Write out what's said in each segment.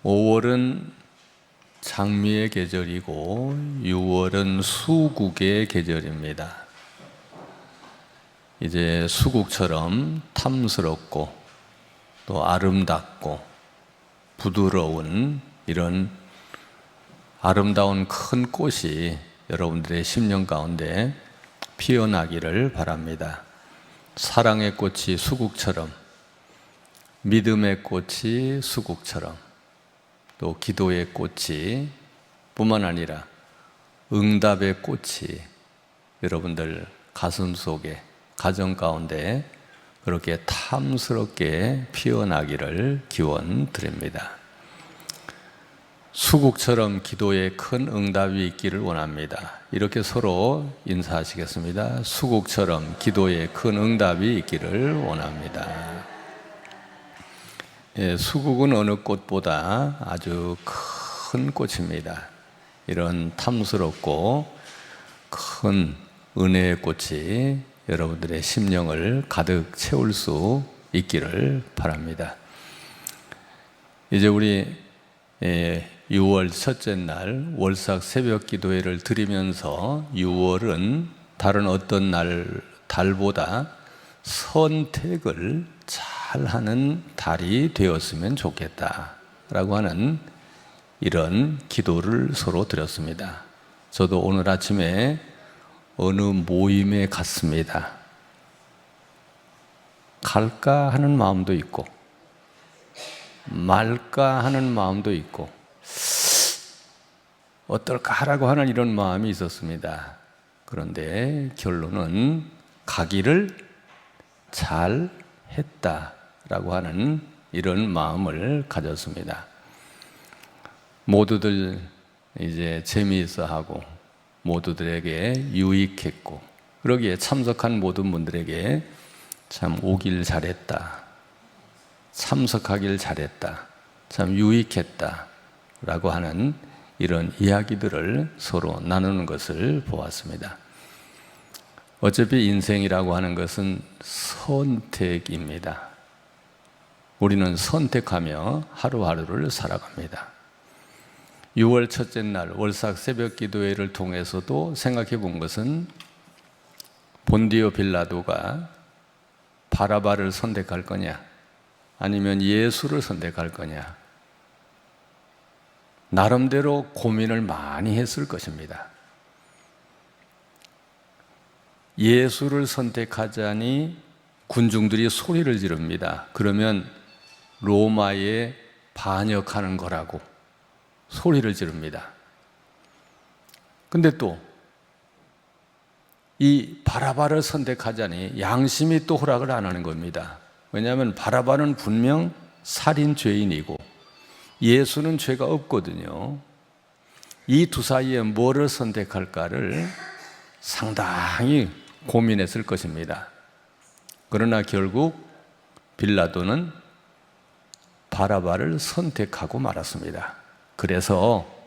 5월은 장미의 계절이고 6월은 수국의 계절입니다. 이제 수국처럼 탐스럽고 또 아름답고 부드러운 이런 아름다운 큰 꽃이 여러분들의 심령 가운데 피어나기를 바랍니다. 사랑의 꽃이 수국처럼, 믿음의 꽃이 수국처럼, 또 기도의 꽃이 뿐만 아니라 응답의 꽃이 여러분들 가슴 속에, 가정 가운데 그렇게 탐스럽게 피어나기를 기원드립니다. 수국처럼 기도에 큰 응답이 있기를 원합니다. 이렇게 서로 인사하시겠습니다. 수국처럼 기도에 큰 응답이 있기를 원합니다. 수국은 어느 꽃보다 아주 큰 꽃입니다. 이런 탐스럽고 큰 은혜의 꽃이 여러분들의 심령을 가득 채울 수 있기를 바랍니다. 이제 우리 6월 첫째 날 월삭 새벽 기도회를 드리면서 6월은 다른 어떤 달보다 선택을 잘하는 달이 되었으면 좋겠다라고 하는 이런 기도를 서로 드렸습니다. 저도 오늘 아침에 어느 모임에 갔습니다. 갈까 하는 마음도 있고 말까 하는 마음도 있고 어떨까 하라고 하는 이런 마음이 있었습니다. 그런데 결론은 가기를 잘 했다라고 하는 이런 마음을 가졌습니다. 모두들 이제 재미있어 하고 모두들에게 유익했고 그러기에 참석한 모든 분들에게 참 오길 잘했다, 참석하길 잘했다, 참 유익했다 라고 하는 이런 이야기들을 서로 나누는 것을 보았습니다. 어차피 인생이라고 하는 것은 선택입니다. 우리는 선택하며 하루하루를 살아갑니다. 6월 첫째 날 월삭 새벽 기도회를 통해서도 생각해 본 것은 본디오 빌라도가 바라바를 선택할 거냐 아니면 예수를 선택할 거냐 나름대로 고민을 많이 했을 것입니다. 예수를 선택하자니 군중들이 소리를 지릅니다. 그러면 로마에 반역하는 거라고 소리를 지릅니다. 근데 또 이 바라바를 선택하자니 양심이 또 허락을 안 하는 겁니다. 왜냐하면 바라바는 분명 살인 죄인이고 예수는 죄가 없거든요. 이 두 사이에 뭐를 선택할까를 상당히 고민했을 것입니다. 그러나 결국 빌라도는 바라바를 선택하고 말았습니다. 그래서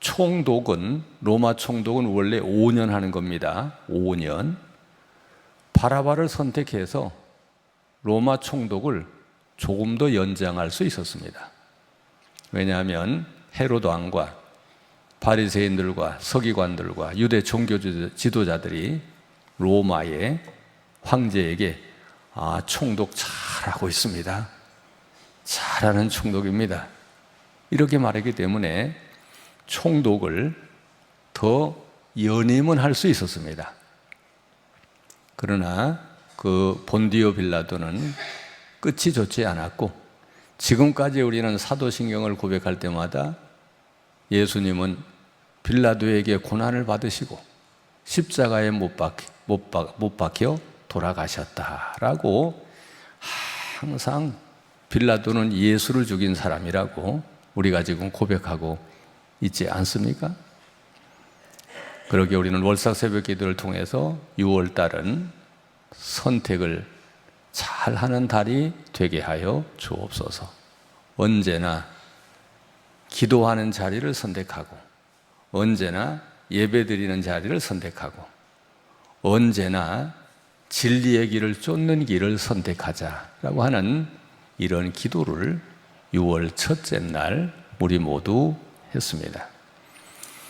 총독은, 로마 총독은 원래 5년 하는 겁니다. 5년. 바라바를 선택해서 로마 총독을 조금 더 연장할 수 있었습니다. 왜냐하면 헤로드 왕과 바리새인들과 서기관들과 유대 종교 지도자들이 로마의 황제에게 총독 잘하고 있습니다. 잘하는 총독입니다. 이렇게 말하기 때문에 총독을 더 연임은 할 수 있었습니다. 그러나 그 본디오 빌라도는 끝이 좋지 않았고 지금까지 우리는 사도신경을 고백할 때마다 예수님은 빌라도에게 고난을 받으시고 십자가에 못 박혀 돌아가셨다라고 항상 빌라도는 예수를 죽인 사람이라고 우리가 지금 고백하고 있지 않습니까? 그러기에 우리는 월삭 새벽 기도를 통해서 6월 달은 선택을 잘하는 달이 되게 하여 주옵소서. 언제나 기도하는 자리를 선택하고 언제나 예배드리는 자리를 선택하고 언제나 진리의 길을 쫓는 길을 선택하자라고 하는 이런 기도를 6월 첫째 날 우리 모두 했습니다.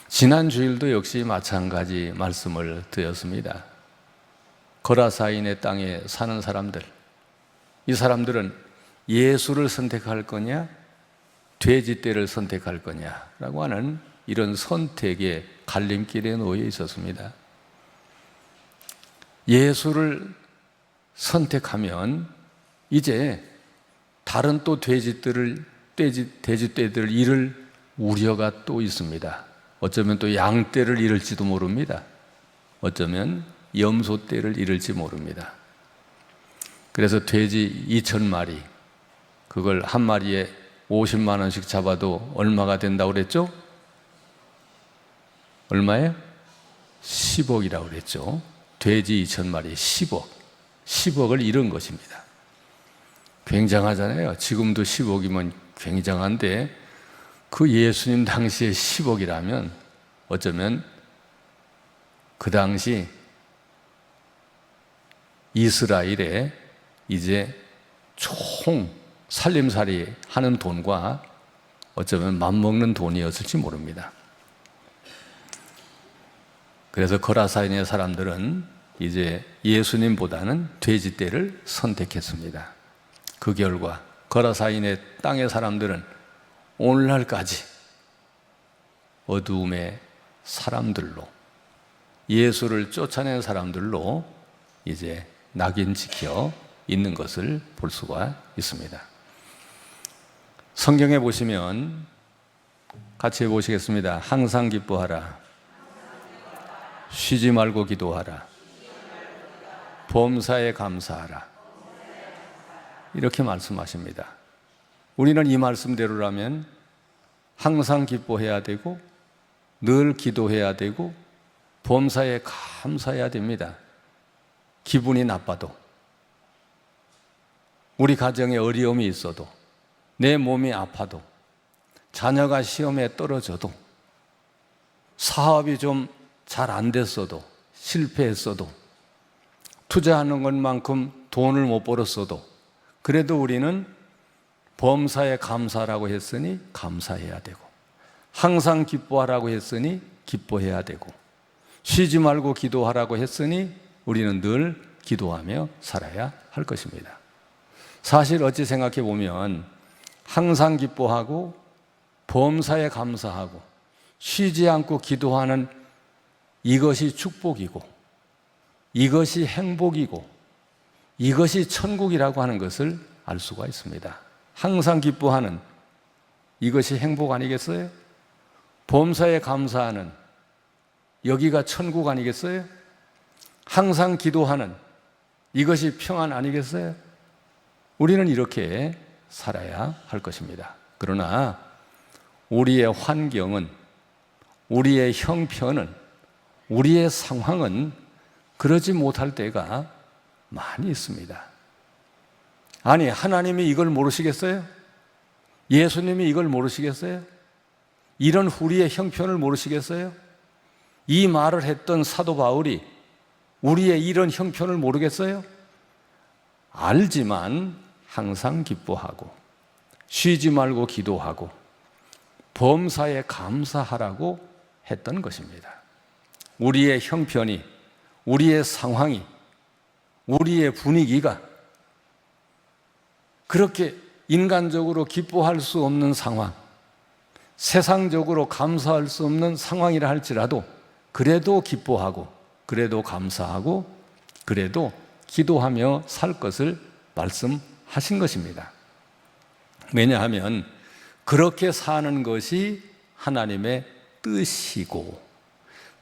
지난 주일도 역시 마찬가지 말씀을 드렸습니다. 거라사인의 땅에 사는 사람들, 이 사람들은 예수를 선택할 거냐, 돼지떼를 선택할 거냐라고 하는 이런 선택의 갈림길에 놓여 있었습니다. 예수를 선택하면 이제 다른 또 돼지떼들 잃을 우려가 또 있습니다. 어쩌면 또 양떼를 잃을지도 모릅니다. 어쩌면 염소떼를 잃을지 모릅니다. 그래서 돼지 2,000마리, 그걸 한 마리에 50만 원씩 잡아도 얼마가 된다고 그랬죠? 얼마예요? 10억이라고 그랬죠. 돼지 2,000마리 10억을 잃은 것입니다. 굉장하잖아요. 지금도 10억이면 굉장한데 그 예수님 당시에 10억이라면 어쩌면 그 당시 이스라엘에 이제 총 살림살이 하는 돈과 어쩌면 맞먹는 돈이었을지 모릅니다. 그래서 거라사인의 사람들은 이제 예수님보다는 돼지떼를 선택했습니다. 그 결과 거라사인의 땅의 사람들은 오늘날까지 어두움의 사람들로, 예수를 쫓아낸 사람들로 이제 낙인 지켜 있는 것을 볼 수가 있습니다. 성경에 보시면 같이 해보시겠습니다. 항상 기뻐하라, 쉬지 말고 기도하라, 범사에 감사하라, 이렇게 말씀하십니다. 우리는 이 말씀대로라면 항상 기뻐해야 되고 늘 기도해야 되고 범사에 감사해야 됩니다. 기분이 나빠도, 우리 가정에 어려움이 있어도, 내 몸이 아파도, 자녀가 시험에 떨어져도, 사업이 좀 잘 안 됐어도, 실패했어도, 투자하는 것만큼 돈을 못 벌었어도, 그래도 우리는 범사에 감사라고 했으니 감사해야 되고, 항상 기뻐하라고 했으니 기뻐해야 되고, 쉬지 말고 기도하라고 했으니 우리는 늘 기도하며 살아야 할 것입니다. 사실 어찌 생각해 보면 항상 기뻐하고 범사에 감사하고 쉬지 않고 기도하는 이것이 축복이고 이것이 행복이고 이것이 천국이라고 하는 것을 알 수가 있습니다. 항상 기뻐하는 이것이 행복 아니겠어요? 범사에 감사하는 여기가 천국 아니겠어요? 항상 기도하는 이것이 평안 아니겠어요? 우리는 이렇게 살아야 할 것입니다. 그러나 우리의 환경은, 우리의 형편은, 우리의 상황은 그러지 못할 때가 많이 있습니다. 아니, 하나님이 이걸 모르시겠어요? 예수님이 이걸 모르시겠어요? 이런 우리의 형편을 모르시겠어요? 이 말을 했던 사도 바울이 우리의 이런 형편을 모르겠어요? 알지만 항상 기뻐하고 쉬지 말고 기도하고 범사에 감사하라고 했던 것입니다. 우리의 형편이, 우리의 상황이, 우리의 분위기가 그렇게 인간적으로 기뻐할 수 없는 상황, 세상적으로 감사할 수 없는 상황이라 할지라도 그래도 기뻐하고 그래도 감사하고 그래도 기도하며 살 것을 말씀하신 것입니다. 왜냐하면 그렇게 사는 것이 하나님의 뜻이고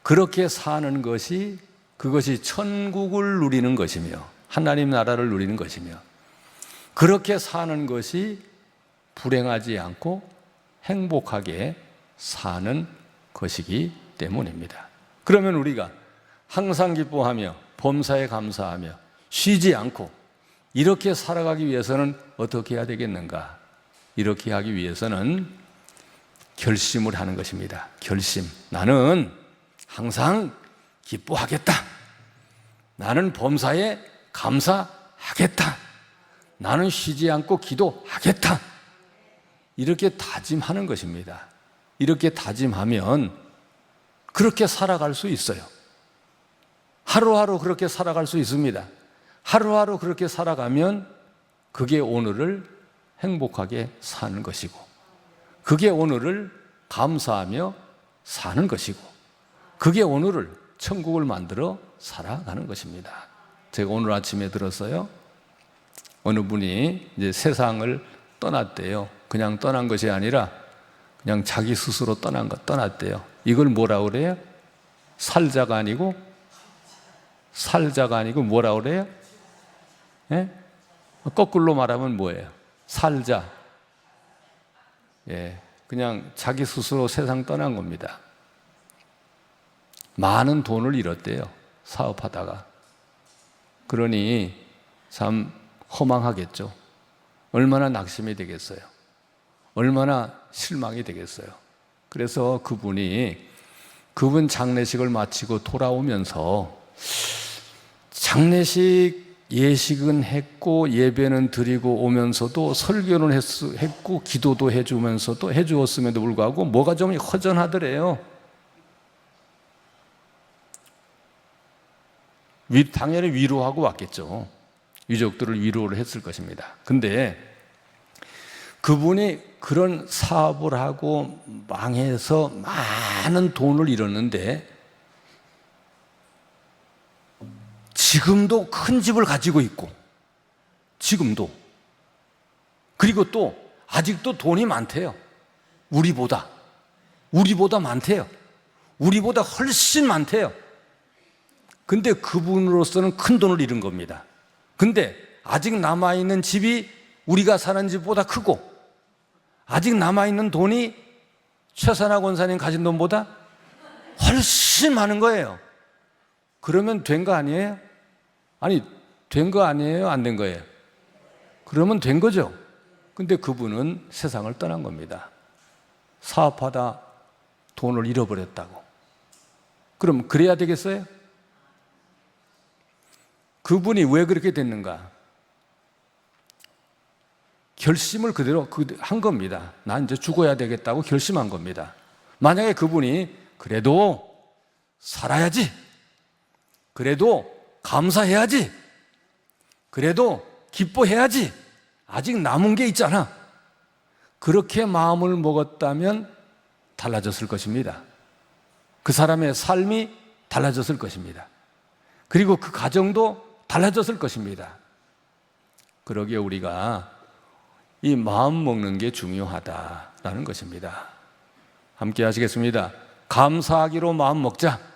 그렇게 사는 것이 그것이 천국을 누리는 것이며 하나님 나라를 누리는 것이며 그렇게 사는 것이 불행하지 않고 행복하게 사는 것이기 때문입니다. 그러면 우리가 항상 기뻐하며 범사에 감사하며 쉬지 않고 이렇게 살아가기 위해서는 어떻게 해야 되겠는가? 이렇게 하기 위해서는 결심을 하는 것입니다. 결심. 나는 항상 기뻐하겠다. 나는 범사에 감사하겠다. 나는 쉬지 않고 기도하겠다. 이렇게 다짐하는 것입니다. 이렇게 다짐하면 그렇게 살아갈 수 있어요. 하루하루 그렇게 살아갈 수 있습니다. 하루하루 그렇게 살아가면 그게 오늘을 행복하게 사는 것이고, 그게 오늘을 감사하며 사는 것이고, 그게 오늘을 천국을 만들어 살아가는 것입니다. 제가 오늘 아침에 들었어요. 어느 분이 이제 세상을 떠났대요. 그냥 떠난 것이 아니라 그냥 자기 스스로 떠났대요. 이걸 뭐라 그래요? 살자가 아니고 뭐라 그래요? 예? 거꾸로 말하면 뭐예요? 살자. 예, 그냥 자기 스스로 세상 떠난 겁니다. 많은 돈을 잃었대요. 사업하다가. 그러니 참 허망하겠죠. 얼마나 낙심이 되겠어요. 얼마나 실망이 되겠어요. 그래서 그분 장례식을 마치고 돌아오면서 장례식 예식은 했고 예배는 드리고 오면서도 설교는 했고 기도도 해주었음에도 불구하고 뭐가 좀 허전하더래요. 당연히 위로하고 왔겠죠. 유족들을 위로를 했을 것입니다. 근데 그분이 그런 사업을 하고 망해서 많은 돈을 잃었는데 지금도 큰 집을 가지고 있고, 지금도, 그리고 또 아직도 돈이 많대요. 우리보다 많대요. 우리보다 훨씬 많대요. 근데 그분으로서는 큰 돈을 잃은 겁니다. 근데 아직 남아있는 집이 우리가 사는 집보다 크고, 아직 남아있는 돈이 최선화 권사님 가진 돈보다 훨씬 많은 거예요. 그러면 된 거 아니에요? 아니, 된 거 아니에요? 안 된 거예요? 그러면 된 거죠. 근데 그분은 세상을 떠난 겁니다. 사업하다 돈을 잃어버렸다고. 그럼 그래야 되겠어요? 그분이 왜 그렇게 됐는가? 결심을 그대로 한 겁니다. 난 이제 죽어야 되겠다고 결심한 겁니다. 만약에 그분이 그래도 살아야지, 그래도 감사해야지, 그래도 기뻐해야지, 아직 남은 게 있잖아, 그렇게 마음을 먹었다면 달라졌을 것입니다. 그 사람의 삶이 달라졌을 것입니다. 그리고 그 가정도 달라졌을 것입니다. 그러기에 우리가 이 마음 먹는 게 중요하다라는 것입니다. 함께 하시겠습니다. 감사하기로 마음 먹자.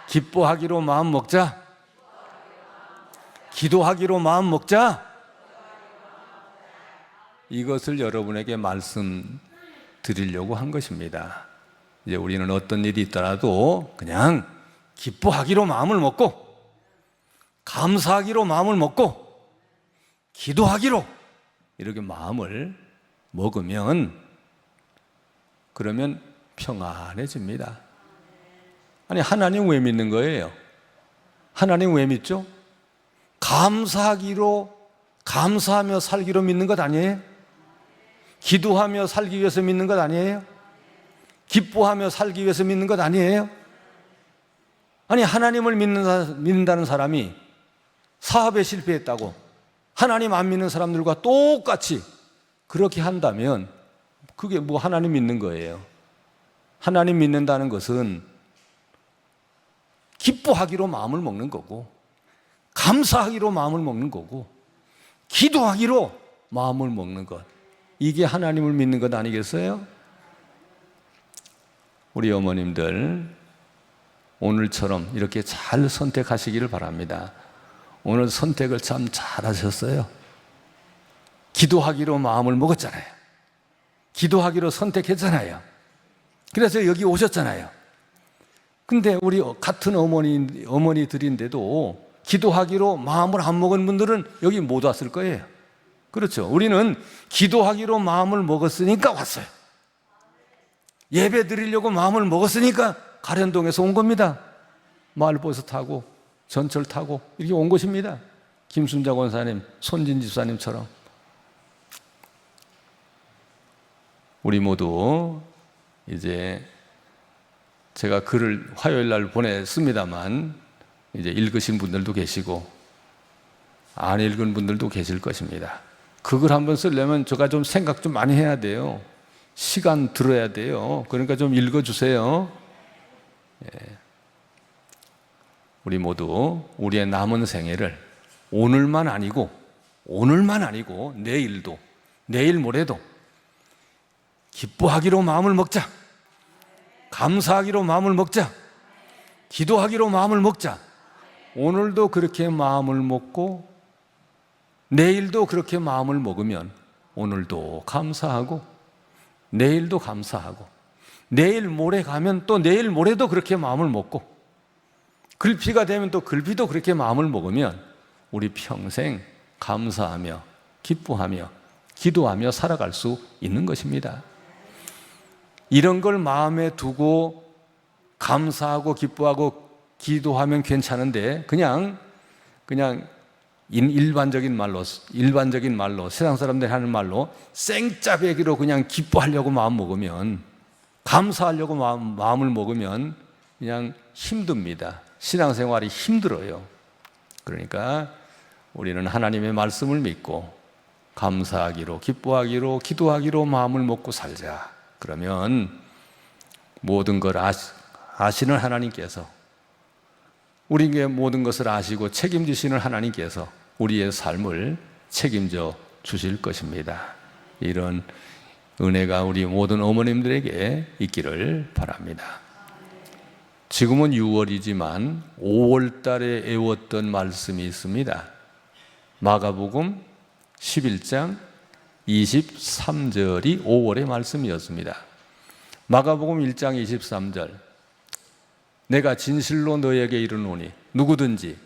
기뻐하기로 마음 먹자. 기도하기로 마음 먹자. 이것을 여러분에게 말씀드리려고 한 것입니다. 이제 우리는 어떤 일이 있더라도 그냥 기뻐하기로 마음을 먹고, 감사하기로 마음을 먹고, 기도하기로 이렇게 마음을 먹으면 그러면 평안해집니다. 아니, 하나님 왜 믿는 거예요? 하나님 왜 믿죠? 감사하며 살기로 믿는 것 아니에요? 기도하며 살기 위해서 믿는 것 아니에요? 기뻐하며 살기 위해서 믿는 것 아니에요? 아니, 하나님을 믿는다는 사람이 사업에 실패했다고 하나님 안 믿는 사람들과 똑같이 그렇게 한다면 그게 뭐 하나님 믿는 거예요? 하나님 믿는다는 것은 기뻐하기로 마음을 먹는 거고, 감사하기로 마음을 먹는 거고, 기도하기로 마음을 먹는 것, 이게 하나님을 믿는 것 아니겠어요? 우리 어머님들 오늘처럼 이렇게 잘 선택하시기를 바랍니다. 오늘 선택을 참 잘하셨어요. 기도하기로 마음을 먹었잖아요. 기도하기로 선택했잖아요. 그래서 여기 오셨잖아요. 근데 우리 같은 어머니들인데도 기도하기로 마음을 안 먹은 분들은 여기 못 왔을 거예요. 그렇죠? 우리는 기도하기로 마음을 먹었으니까 왔어요. 예배 드리려고 마음을 먹었으니까 가련동에서 온 겁니다. 마을버스 타고 전철 타고 이렇게 온 것입니다. 김순자 권사님, 손진 집사님처럼. 우리 모두 이제 제가 글을 화요일 날 보냈습니다만 이제 읽으신 분들도 계시고 안 읽은 분들도 계실 것입니다. 그걸 한번 쓰려면 제가 좀 생각 좀 많이 해야 돼요. 시간 들어야 돼요. 그러니까 좀 읽어주세요. 예. 우리 모두 우리의 남은 생애를 오늘만 아니고 내일도, 내일 모레도 기뻐하기로 마음을 먹자. 감사하기로 마음을 먹자. 기도하기로 마음을 먹자. 오늘도 그렇게 마음을 먹고 내일도 그렇게 마음을 먹으면 오늘도 감사하고 내일도 감사하고 내일 모레 가면 또 내일 모레도 그렇게 마음을 먹고 글피가 되면 또 글피도 그렇게 마음을 먹으면 우리 평생 감사하며 기뻐하며 기도하며 살아갈 수 있는 것입니다. 이런 걸 마음에 두고 감사하고 기뻐하고 기도하면 괜찮은데 그냥 일반적인 말로 세상 사람들이 하는 말로 생짜배기로 그냥 기뻐하려고 마음 먹으면 감사하려고 마음을 먹으면 그냥 힘듭니다. 신앙생활이 힘들어요. 그러니까 우리는 하나님의 말씀을 믿고 감사하기로 기뻐하기로 기도하기로 마음을 먹고 살자. 그러면 모든 걸 아시는 하나님께서 우리에게 모든 것을 아시고 책임지시는 하나님께서 우리의 삶을 책임져 주실 것입니다. 이런 은혜가 우리 모든 어머님들에게 있기를 바랍니다. 지금은 6월이지만 5월 달에 애웠던 말씀이 있습니다. 마가복음 11장 23절이 5월의 말씀이었습니다. 마가복음 1장 23절 내가 진실로 너에게 이르노니 누구든지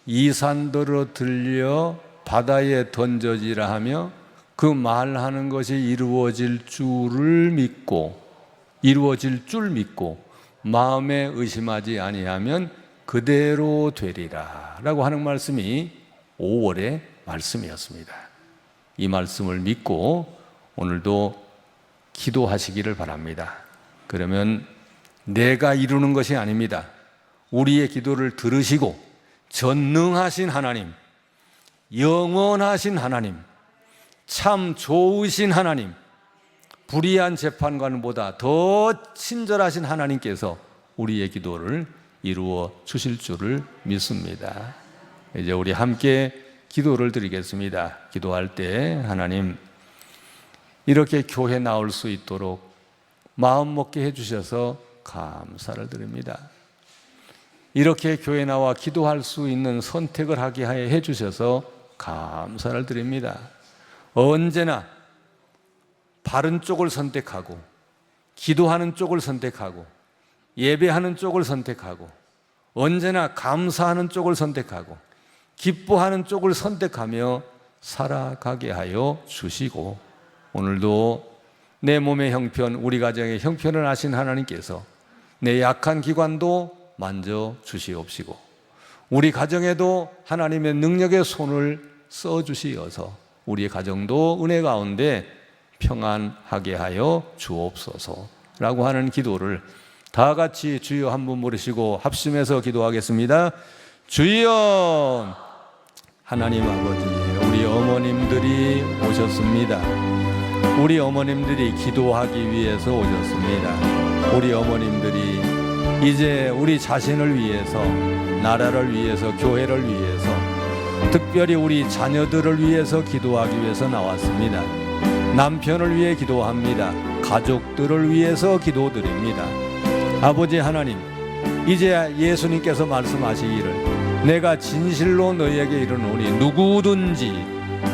이 산더러 들려 바다에 던져지라 하며 그 말하는 것이 이루어질 줄 믿고 마음에 의심하지 아니하면 그대로 되리라 라고 하는 말씀이 5월의 말씀이었습니다. 이 말씀을 믿고 오늘도 기도하시기를 바랍니다. 그러면 내가 이루는 것이 아닙니다. 우리의 기도를 들으시고 전능하신 하나님, 영원하신 하나님, 참 좋으신 하나님, 불의한 재판관보다 더 친절하신 하나님께서 우리의 기도를 이루어 주실 줄을 믿습니다. 이제 우리 함께 기도를 드리겠습니다. 기도할 때 하나님 이렇게 교회 나올 수 있도록 마음 먹게 해주셔서 감사를 드립니다. 이렇게 교회 나와 기도할 수 있는 선택을 하게 해주셔서 감사를 드립니다. 언제나 바른 쪽을 선택하고 기도하는 쪽을 선택하고 예배하는 쪽을 선택하고 언제나 감사하는 쪽을 선택하고 기뻐하는 쪽을 선택하며 살아가게 하여 주시고 오늘도 내 몸의 형편, 우리 가정의 형편을 아신 하나님께서 내 약한 기관도 만져 주시옵시고 우리 가정에도 하나님의 능력의 손을 써 주시어서 우리 가정도 은혜 가운데 평안하게 하여 주옵소서라고 하는 기도를 다 같이 주여 한번 부르시고 합심해서 기도하겠습니다. 주여! 하나님 아버지, 우리 어머님들이 오셨습니다. 우리 어머님들이 기도하기 위해서 오셨습니다. 우리 어머님들이 이제 우리 자신을 위해서, 나라를 위해서, 교회를 위해서, 특별히 우리 자녀들을 위해서 기도하기 위해서 나왔습니다. 남편을 위해 기도합니다. 가족들을 위해서 기도드립니다. 아버지 하나님, 이제 예수님께서 말씀하시기를 내가 진실로 너희에게 이르노니 누구든지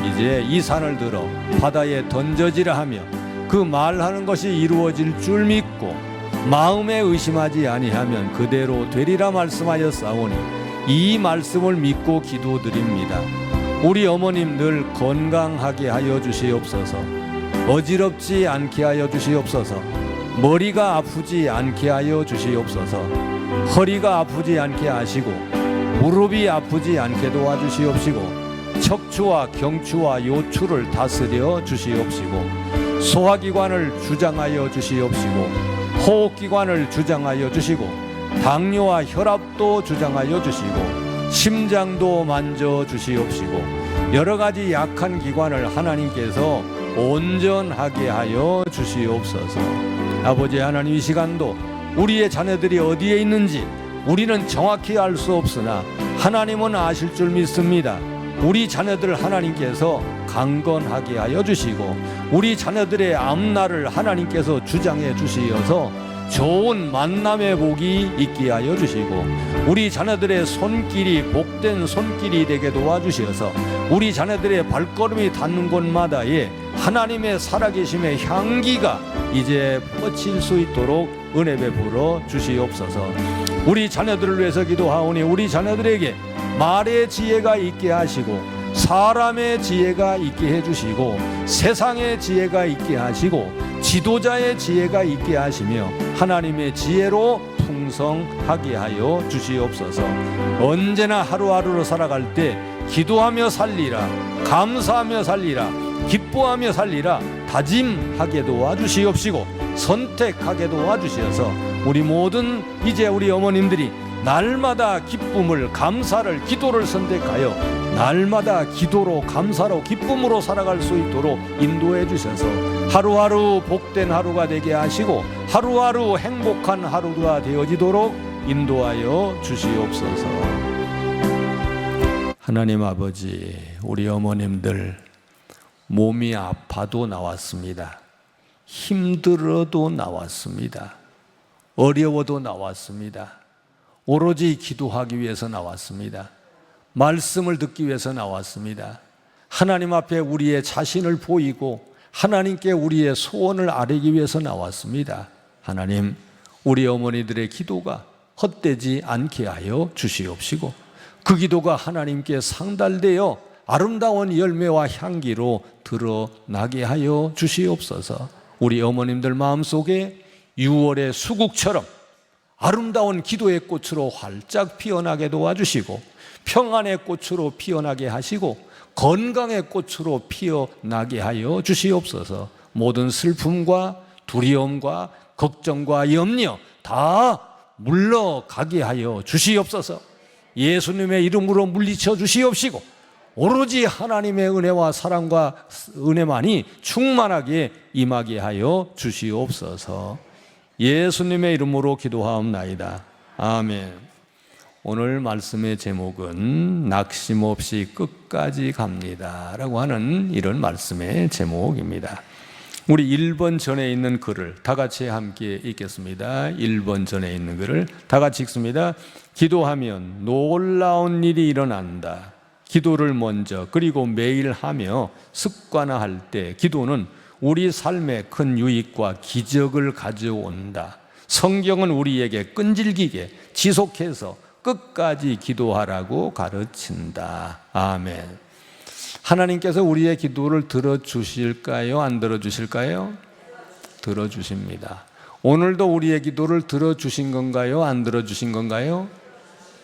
이제 이 산을 들어 바다에 던져지라 하며 그 말하는 것이 이루어질 줄 믿고 마음에 의심하지 아니하면 그대로 되리라 말씀하였사오니 이 말씀을 믿고 기도드립니다. 우리 어머님들 건강하게 하여 주시옵소서. 어지럽지 않게 하여 주시옵소서. 머리가 아프지 않게 하여 주시옵소서. 허리가 아프지 않게 하시고 무릎이 아프지 않게 도와주시옵시고 척추와 경추와 요추를 다스려 주시옵시고 소화기관을 주장하여 주시옵시고 호흡기관을 주장하여 주시고 당뇨와 혈압도 주장하여 주시고 심장도 만져 주시옵시고 여러 가지 약한 기관을 하나님께서 온전하게 하여 주시옵소서. 아버지 하나님, 이 시간도 우리의 자녀들이 어디에 있는지 우리는 정확히 알 수 없으나 하나님은 아실 줄 믿습니다. 우리 자녀들 하나님께서 강건하게 하여 주시고 우리 자녀들의 앞날을 하나님께서 주장해 주시어서 좋은 만남의 복이 있게 하여 주시고 우리 자녀들의 손길이 복된 손길이 되게 도와주시어서 우리 자녀들의 발걸음이 닿는 곳마다에 하나님의 살아계심의 향기가 이제 뻗칠 수 있도록 은혜 베풀어 주시옵소서. 우리 자녀들을 위해서 기도하오니 우리 자녀들에게 말의 지혜가 있게 하시고 사람의 지혜가 있게 해주시고 세상의 지혜가 있게 하시고 지도자의 지혜가 있게 하시며 하나님의 지혜로 풍성하게 하여 주시옵소서. 언제나 하루하루로 살아갈 때 기도하며 살리라, 감사하며 살리라, 기뻐하며 살리라 다짐하게 도와주시옵시고 선택하게 도와주시어서 우리 모든 이제 우리 어머님들이 날마다 기쁨을, 감사를, 기도를 선택하여 날마다 기도로, 감사로, 기쁨으로 살아갈 수 있도록 인도해 주셔서 하루하루 복된 하루가 되게 하시고 하루하루 행복한 하루가 되어지도록 인도하여 주시옵소서. 하나님 아버지, 우리 어머님들 몸이 아파도 나왔습니다. 힘들어도 나왔습니다. 어려워도 나왔습니다. 오로지 기도하기 위해서 나왔습니다. 말씀을 듣기 위해서 나왔습니다. 하나님 앞에 우리의 자신을 보이고 하나님께 우리의 소원을 아뢰기 위해서 나왔습니다. 하나님, 우리 어머니들의 기도가 헛되지 않게 하여 주시옵시고 그 기도가 하나님께 상달되어 아름다운 열매와 향기로 드러나게 하여 주시옵소서. 우리 어머님들 마음속에 6월의 수국처럼 아름다운 기도의 꽃으로 활짝 피어나게 도와주시고 평안의 꽃으로 피어나게 하시고 건강의 꽃으로 피어나게 하여 주시옵소서. 모든 슬픔과 두려움과 걱정과 염려 다 물러가게 하여 주시옵소서. 예수님의 이름으로 물리쳐 주시옵시고 오로지 하나님의 은혜와 사랑과 은혜만이 충만하게 임하게 하여 주시옵소서. 예수님의 이름으로 기도하옵나이다. 아멘. 오늘 말씀의 제목은 낙심없이 끝까지 갑니다 라고 하는 이런 말씀의 제목입니다. 우리 1번 전에 있는 글을 다 같이 함께 읽겠습니다. 1번 전에 있는 글을 다 같이 읽습니다. 기도하면 놀라운 일이 일어난다. 기도를 먼저 그리고 매일 하며 습관화할 때 기도는 우리 삶에 큰 유익과 기적을 가져온다. 성경은 우리에게 끈질기게 지속해서 끝까지 기도하라고 가르친다. 아멘. 하나님께서 우리의 기도를 들어주실까요? 안 들어주실까요? 들어주십니다. 오늘도 우리의 기도를 들어주신 건가요? 안 들어주신 건가요?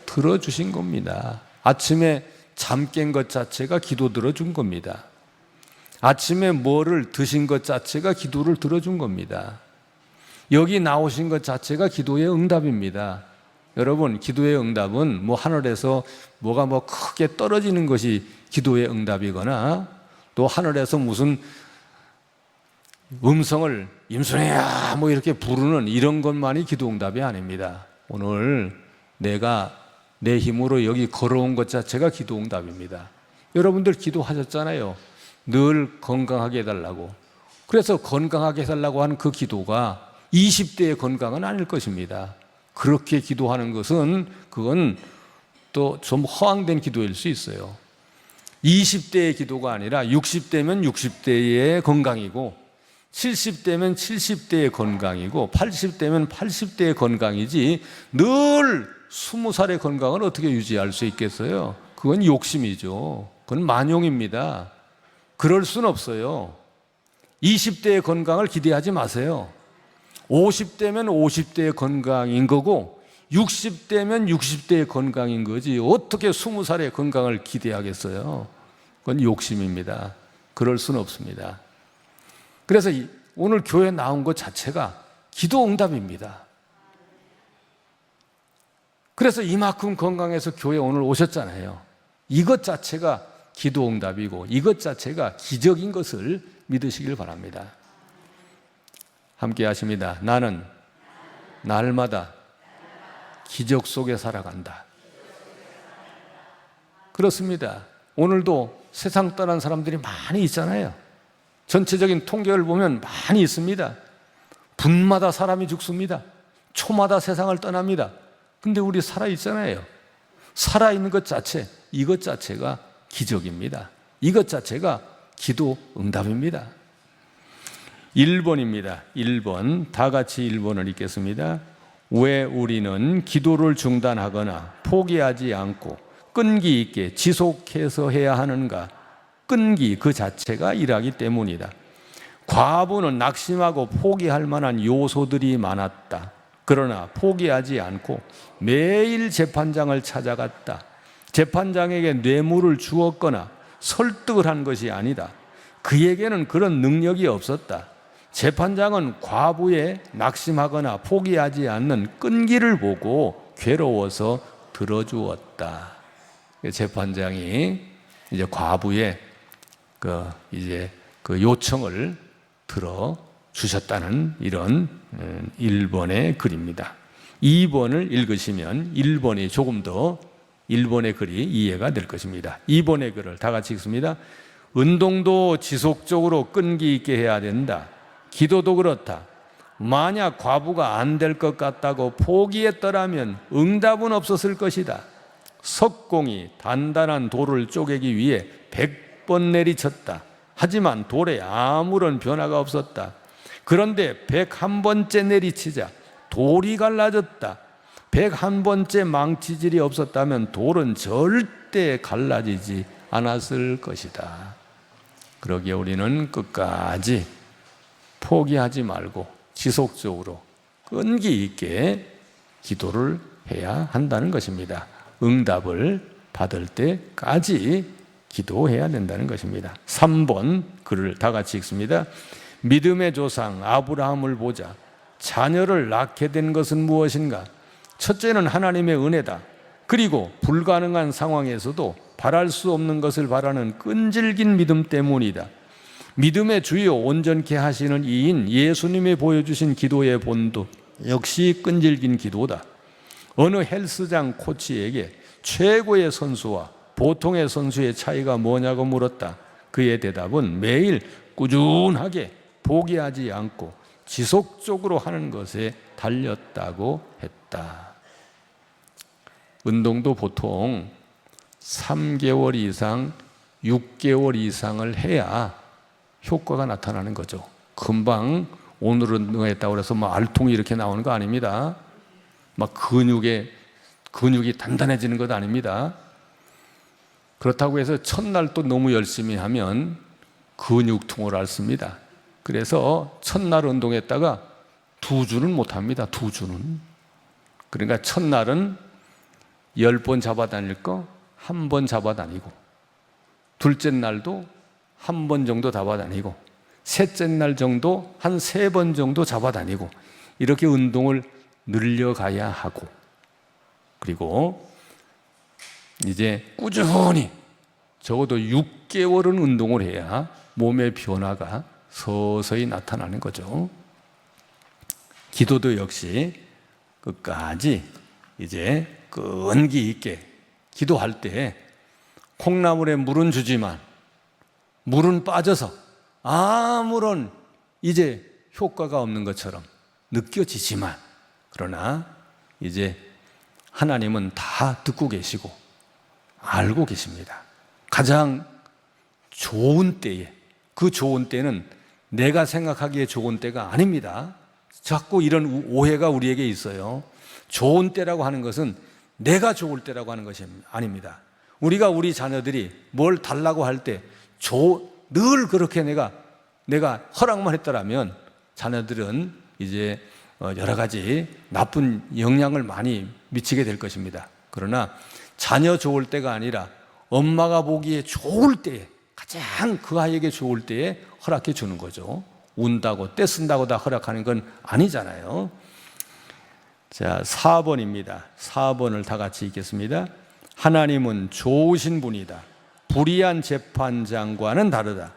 들어주신 겁니다. 아침에 잠 깬 것 자체가 기도 들어준 겁니다. 아침에 뭐를 드신 것 자체가 기도를 들어준 겁니다. 여기 나오신 것 자체가 기도의 응답입니다. 여러분, 기도의 응답은 뭐 하늘에서 뭐가 뭐 크게 떨어지는 것이 기도의 응답이거나 또 하늘에서 무슨 음성을 임순애야 뭐 이렇게 부르는 이런 것만이 기도 응답이 아닙니다. 오늘 내가 내 힘으로 여기 걸어온 것 자체가 기도 응답입니다. 여러분들 기도하셨잖아요. 늘 건강하게 해달라고. 그래서 건강하게 해달라고 하는 그 기도가 20대의 건강은 아닐 것입니다. 그렇게 기도하는 것은 그건 또 좀 허황된 기도일 수 있어요. 20대의 기도가 아니라 60대면 60대의 건강이고 70대면 70대의 건강이고 80대면 80대의 건강이지 늘 20살의 건강을 어떻게 유지할 수 있겠어요? 그건 욕심이죠. 그건 만용입니다. 그럴 수는 없어요. 20대의 건강을 기대하지 마세요. 50대면 50대의 건강인 거고 60대면 60대의 건강인 거지 어떻게 20살의 건강을 기대하겠어요? 그건 욕심입니다. 그럴 수는 없습니다. 그래서 오늘 교회 나온 것 자체가 기도 응답입니다. 그래서 이만큼 건강해서 교회 오늘 오셨잖아요. 이것 자체가 기도 응답이고 이것 자체가 기적인 것을 믿으시길 바랍니다. 함께 하십니다. 나는 날마다 기적 속에 살아간다. 그렇습니다. 오늘도 세상 떠난 사람들이 많이 있잖아요. 전체적인 통계를 보면 많이 있습니다. 분마다 사람이 죽습니다. 초마다 세상을 떠납니다. 근데 우리 살아있잖아요. 살아있는 것 자체, 이것 자체가 기적입니다. 이것 자체가 기도 응답입니다. 1번입니다. 1번. 다 같이 1번을 읽겠습니다. 왜 우리는 기도를 중단하거나 포기하지 않고 끈기 있게 지속해서 해야 하는가? 끈기 그 자체가 일하기 때문이다. 과부는 낙심하고 포기할 만한 요소들이 많았다. 그러나 포기하지 않고 매일 재판장을 찾아갔다. 재판장에게 뇌물을 주었거나 설득을 한 것이 아니다. 그에게는 그런 능력이 없었다. 재판장은 과부의 낙심하거나 포기하지 않는 끈기를 보고 괴로워서 들어주었다. 재판장이 이제 과부의 그 요청을 들어 주셨다는 이런 1번의 글입니다. 2번을 읽으시면 1번이 조금 더 1번의 글이 이해가 될 것입니다. 2번의 글을 다 같이 읽습니다. 운동도 지속적으로 끈기 있게 해야 된다. 기도도 그렇다. 만약 과부가 안 될 것 같다고 포기했더라면 응답은 없었을 것이다. 석공이 단단한 돌을 쪼개기 위해 100번 내리쳤다. 하지만 돌에 아무런 변화가 없었다. 그런데 101번째 내리치자 돌이 갈라졌다. 101번째 망치질이 없었다면 돌은 절대 갈라지지 않았을 것이다. 그러기에 우리는 끝까지 포기하지 말고 지속적으로 끈기 있게 기도를 해야 한다는 것입니다. 응답을 받을 때까지 기도해야 된다는 것입니다. 3번 글을 다 같이 읽습니다. 믿음의 조상 아브라함을 보자. 자녀를 낳게 된 것은 무엇인가? 첫째는 하나님의 은혜다. 그리고 불가능한 상황에서도 바랄 수 없는 것을 바라는 끈질긴 믿음 때문이다. 믿음의 주요 온전케 하시는 이인 예수님이 보여주신 기도의 본도 역시 끈질긴 기도다. 어느 헬스장 코치에게 최고의 선수와 보통의 선수의 차이가 뭐냐고 물었다. 그의 대답은 매일 꾸준하게 포기하지 않고 지속적으로 하는 것에 달렸다고 했다. 운동도 보통 3개월 이상, 6개월 이상을 해야 효과가 나타나는 거죠. 금방 오늘 운동했다고 해서 막 알통이 이렇게 나오는 거 아닙니다. 막 근육이 단단해지는 것 아닙니다. 그렇다고 해서 첫날 또 너무 열심히 하면 근육통을 앓습니다. 그래서 첫날 운동했다가 2주는 못합니다. 2주는. 그러니까 첫날은 10번 잡아다닐 거 1번 잡아다니고, 둘째 날도 1번 정도 잡아다니고, 셋째 날 정도 한 3번 정도 잡아다니고, 이렇게 운동을 늘려가야 하고, 그리고 이제 꾸준히 적어도 6개월은 운동을 해야 몸의 변화가 서서히 나타나는 거죠. 기도도 역시 끝까지 이제 끈기 있게 기도할 때 콩나물에 물은 주지만 물은 빠져서 아무런 이제 효과가 없는 것처럼 느껴지지만, 그러나 이제 하나님은 다 듣고 계시고 알고 계십니다. 가장 좋은 때에, 그 좋은 때는 내가 생각하기에 좋은 때가 아닙니다. 자꾸 이런 오해가 우리에게 있어요. 좋은 때라고 하는 것은 내가 좋을 때라고 하는 것이 아닙니다. 우리가 우리 자녀들이 뭘 달라고 할 때 늘 그렇게 내가 허락만 했더라면 자녀들은 이제 여러 가지 나쁜 영향을 많이 미치게 될 것입니다. 그러나 자녀 좋을 때가 아니라 엄마가 보기에 좋을 때에, 가장 그 아이에게 좋을 때에 허락해 주는 거죠. 운다고 떼쓴다고 다 허락하는 건 아니잖아요. 자, 4번입니다. 4번을 다 같이 읽겠습니다. 하나님은 좋으신 분이다. 불의한 재판장과는 다르다.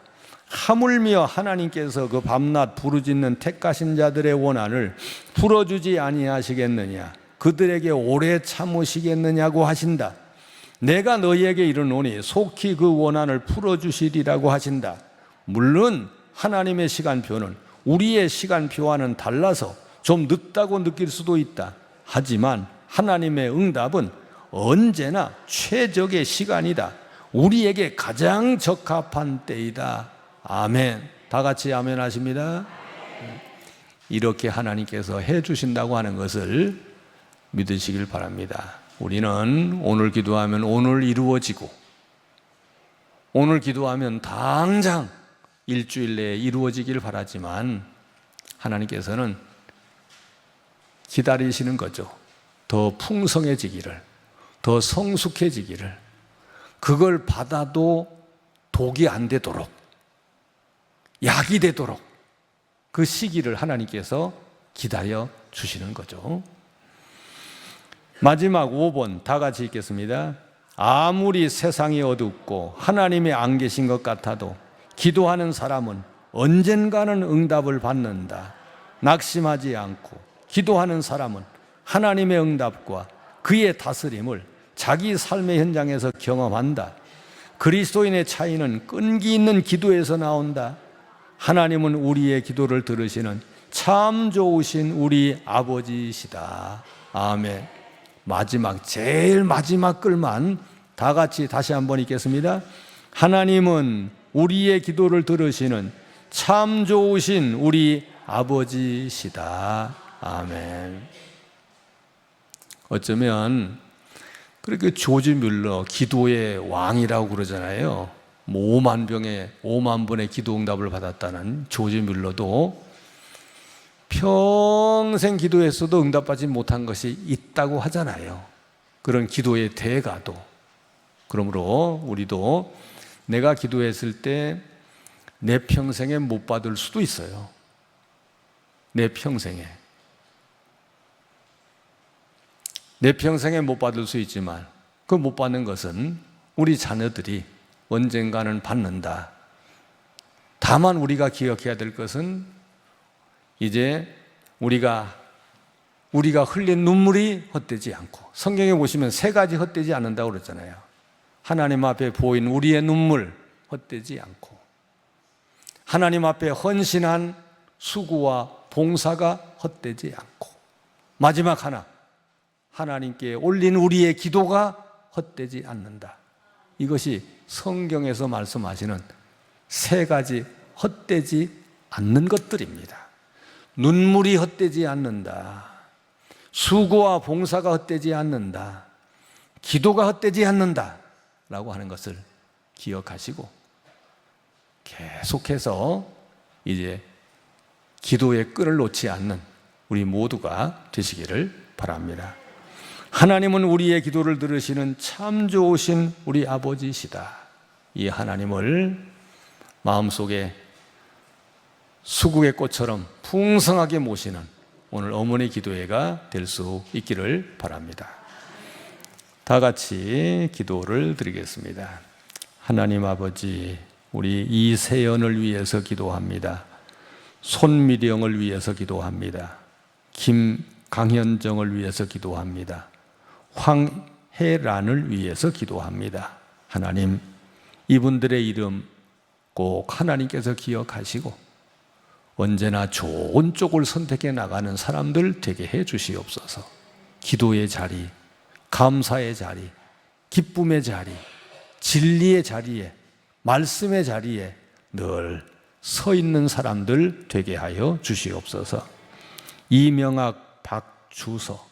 하물며 하나님께서 그 밤낮 부르짖는 택하신 자들의 원한을 풀어주지 아니하시겠느냐, 그들에게 오래 참으시겠느냐고 하신다. 내가 너희에게 이르노니 속히 그 원한을 풀어주시리라고 하신다. 물론 하나님의 시간표는 우리의 시간표와는 달라서 좀 늦다고 느낄 수도 있다. 하지만 하나님의 응답은 언제나 최적의 시간이다. 우리에게 가장 적합한 때이다. 아멘. 다 같이 아멘 하십니다. 이렇게 하나님께서 해주신다고 하는 것을 믿으시길 바랍니다. 우리는 오늘 기도하면 오늘 이루어지고, 오늘 기도하면 당장 일주일 내에 이루어지길 바라지만 하나님께서는 기다리시는 거죠. 더 풍성해지기를, 더 성숙해지기를, 그걸 받아도 독이 안 되도록, 약이 되도록 그 시기를 하나님께서 기다려 주시는 거죠. 마지막 5번 다 같이 읽겠습니다. 아무리 세상이 어둡고 하나님이 안 계신 것 같아도 기도하는 사람은 언젠가는 응답을 받는다. 낙심하지 않고 기도하는 사람은 하나님의 응답과 그의 다스림을 자기 삶의 현장에서 경험한다. 그리스도인의 차이는 끈기 있는 기도에서 나온다. 하나님은 우리의 기도를 들으시는 참 좋으신 우리 아버지시다. 아멘. 마지막, 제일 마지막 글만 다 같이 다시 한번 읽겠습니다. 하나님은 우리의 기도를 들으시는 참 좋으신 우리 아버지시다. 아멘. 어쩌면 그렇게 조지 뮬러 기도의 왕이라고 그러잖아요. 5만 번의 기도 응답을 받았다는 조지 뮬러도 평생 기도했어도 응답받지 못한 것이 있다고 하잖아요. 그런 기도의 대가도. 그러므로 우리도 내가 기도했을 때 내 평생에 못 받을 수도 있어요. 내 평생에 못 받을 수 있지만 그 못 받는 것은 우리 자녀들이 언젠가는 받는다. 다만 우리가 기억해야 될 것은 이제 우리가 흘린 눈물이 헛되지 않고, 성경에 보시면 3가지 헛되지 않는다고 그랬잖아요. 하나님 앞에 보인 우리의 눈물 헛되지 않고, 하나님 앞에 헌신한 수고와 봉사가 헛되지 않고, 마지막 하나, 하나님께 올린 우리의 기도가 헛되지 않는다. 이것이 성경에서 말씀하시는 3가지 헛되지 않는 것들입니다. 눈물이 헛되지 않는다. 수고와 봉사가 헛되지 않는다. 기도가 헛되지 않는다. 라고 하는 것을 기억하시고 계속해서 이제 기도의 끈을 놓지 않는 우리 모두가 되시기를 바랍니다. 하나님은 우리의 기도를 들으시는 참 좋으신 우리 아버지시다. 이 하나님을 마음속에 수국의 꽃처럼 풍성하게 모시는 오늘 어머니 기도회가 될 수 있기를 바랍니다. 다 같이 기도를 드리겠습니다. 하나님 아버지, 우리 이세연을 위해서 기도합니다. 손미령을 위해서 기도합니다. 김강현정을 위해서 기도합니다. 황혜란을 위해서 기도합니다. 하나님, 이분들의 이름 꼭 하나님께서 기억하시고 언제나 좋은 쪽을 선택해 나가는 사람들 되게 해 주시옵소서. 기도의 자리, 감사의 자리, 기쁨의 자리, 진리의 자리에, 말씀의 자리에 늘 서 있는 사람들 되게 하여 주시옵소서. 이명학, 박주서,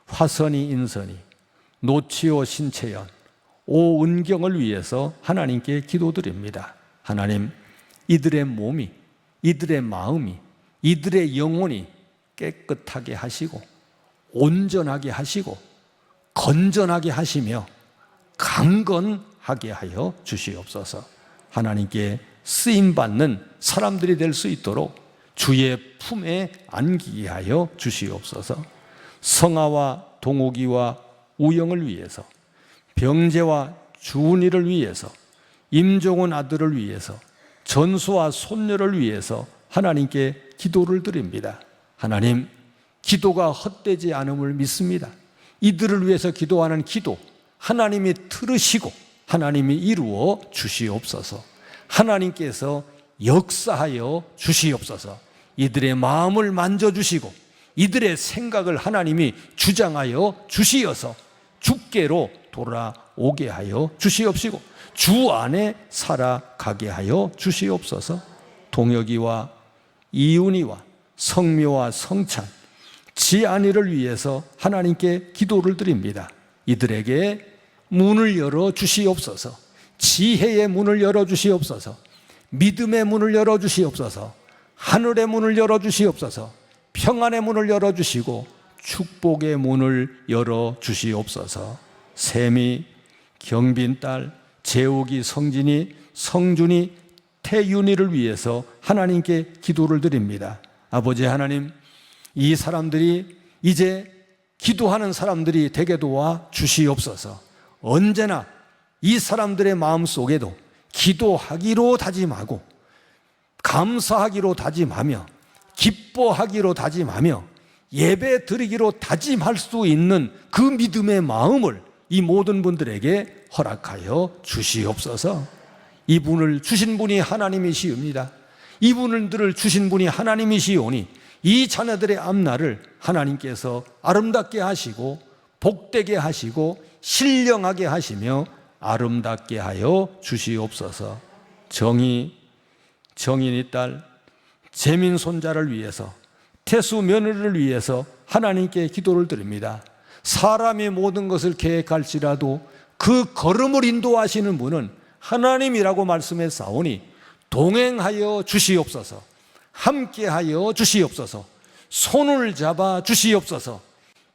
화선이, 인선이, 노치호, 신채연, 오은경을 위해서 하나님께 기도드립니다. 하나님, 이들의 몸이, 이들의 마음이, 이들의 영혼이 깨끗하게 하시고 온전하게 하시고 건전하게 하시며 강건하게 하여 주시옵소서. 하나님께 쓰임받는 사람들이 될 수 있도록 주의 품에 안기게 하여 주시옵소서. 성아와 동욱이와 우영을 위해서, 병재와 주은이를 위해서, 임종훈 아들을 위해서, 전수와 손녀를 위해서 하나님께 기도를 드립니다. 하나님, 기도가 헛되지 않음을 믿습니다. 이들을 위해서 기도하는 기도 하나님이 들으시고 하나님이 이루어 주시옵소서. 하나님께서 역사하여 주시옵소서. 이들의 마음을 만져주시고 이들의 생각을 하나님이 주장하여 주시어서 주께로 돌아오게 하여 주시옵시고 주 안에 살아가게 하여 주시옵소서. 동혁이와 이윤이와 성묘와 성찬, 지안이를 위해서 하나님께 기도를 드립니다. 이들에게 문을 열어 주시옵소서. 지혜의 문을 열어 주시옵소서. 믿음의 문을 열어 주시옵소서. 하늘의 문을 열어 주시옵소서. 평안의 문을 열어 주시고 축복의 문을 열어 주시옵소서. 샘이, 경빈 딸, 재욱이, 성진이, 성준이, 태윤이를 위해서 하나님께 기도를 드립니다. 아버지 하나님, 이 사람들이 이제 기도하는 사람들이 되게 도와 주시옵소서. 언제나 이 사람들의 마음속에도 기도하기로 다짐하고 감사하기로 다짐하며 기뻐하기로 다짐하며 예배 드리기로 다짐할 수 있는 그 믿음의 마음을 이 모든 분들에게 허락하여 주시옵소서. 이분을 주신 분이 하나님이시옵니다. 이분들을 주신 분이 하나님이시오니 이 자녀들의 앞날을 하나님께서 아름답게 하시고 복되게 하시고 신령하게 하시며 아름답게 하여 주시옵소서. 정인이 딸, 재민 손자를 위해서, 태수 며느리를 위해서 하나님께 기도를 드립니다. 사람이 모든 것을 계획할지라도 그 걸음을 인도하시는 분은 하나님이라고 말씀했사오니 동행하여 주시옵소서. 함께하여 주시옵소서. 손을 잡아 주시옵소서.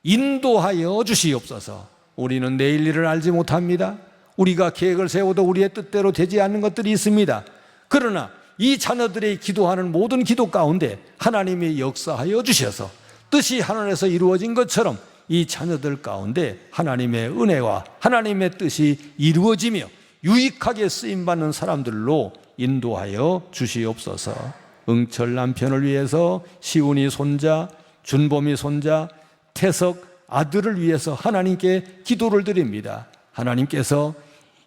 인도하여 주시옵소서. 우리는 내일 일을 알지 못합니다. 우리가 계획을 세워도 우리의 뜻대로 되지 않는 것들이 있습니다. 그러나 이 자녀들의 기도하는 모든 기도 가운데 하나님이 역사하여 주셔서 뜻이 하늘에서 이루어진 것처럼 이 자녀들 가운데 하나님의 은혜와 하나님의 뜻이 이루어지며 유익하게 쓰임받는 사람들로 인도하여 주시옵소서. 응철 남편을 위해서, 시훈이 손자, 준범이 손자, 태석 아들을 위해서 하나님께 기도를 드립니다. 하나님께서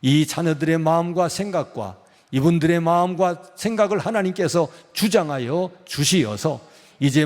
이 자녀들의 마음과 생각과 이분들의 마음과 생각을 하나님께서 주장하여 주시어서 이제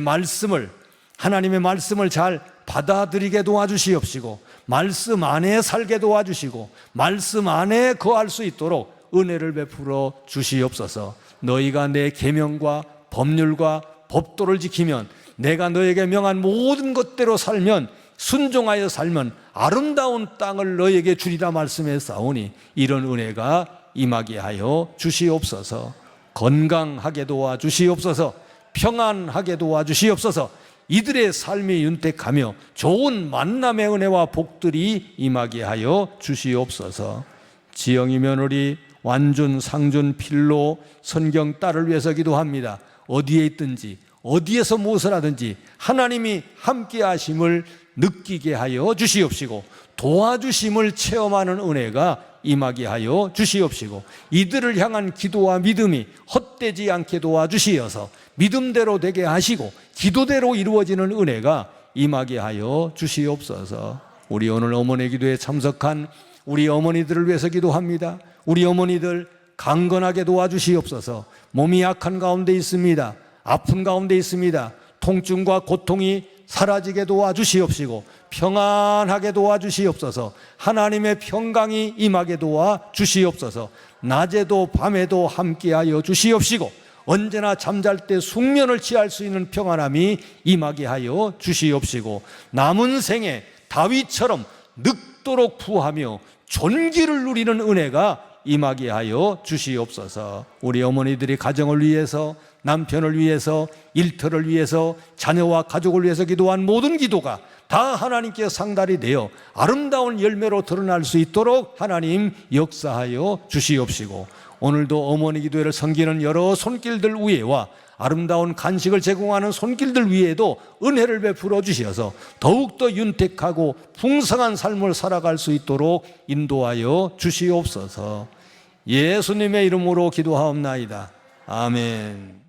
하나님의 말씀을 잘 받아들이게 도와주시옵시고 말씀 안에 살게 도와주시고 말씀 안에 거할 수 있도록 은혜를 베풀어 주시옵소서. 너희가 내 계명과 법률과 법도를 지키면 내가 너에게 명한 모든 것대로 살면 순종하여 살면 아름다운 땅을 너에게 주리라 말씀했사오니 이런 은혜가 임하게 하여 주시옵소서. 건강하게 도와주시옵소서. 평안하게 도와주시옵소서. 이들의 삶이 윤택하며 좋은 만남의 은혜와 복들이 임하게 하여 주시옵소서. 지영이 며느리, 완준, 상준, 필로, 선경 딸을 위해서 기도합니다. 어디에 있든지 어디에서 무엇을 하든지 하나님이 함께 하심을 느끼게 하여 주시옵시고 도와주심을 체험하는 은혜가 임하게 하여 주시옵시고 이들을 향한 기도와 믿음이 헛되지 않게 도와주시어서 믿음대로 되게 하시고 기도대로 이루어지는 은혜가 임하게 하여 주시옵소서. 우리 오늘 어머니 기도에 참석한 우리 어머니들을 위해서 기도합니다. 우리 어머니들 강건하게 도와주시옵소서. 몸이 약한 가운데 있습니다. 아픈 가운데 있습니다. 통증과 고통이 사라지게 도와주시옵시고 평안하게 도와주시옵소서. 하나님의 평강이 임하게 도와주시옵소서. 낮에도 밤에도 함께하여 주시옵시고 언제나 잠잘 때 숙면을 취할 수 있는 평안함이 임하게 하여 주시옵시고 남은 생에 다윗처럼 늙도록 부하며 존귀를 누리는 은혜가 임하게 하여 주시옵소서. 우리 어머니들이 가정을 위해서, 남편을 위해서, 일터를 위해서, 자녀와 가족을 위해서 기도한 모든 기도가 다 하나님께 상달이 되어 아름다운 열매로 드러날 수 있도록 하나님 역사하여 주시옵시고, 오늘도 어머니 기도회를 섬기는 여러 손길들 위에와 아름다운 간식을 제공하는 손길들 위에도 은혜를 베풀어 주셔서 더욱더 윤택하고 풍성한 삶을 살아갈 수 있도록 인도하여 주시옵소서. 예수님의 이름으로 기도하옵나이다. 아멘.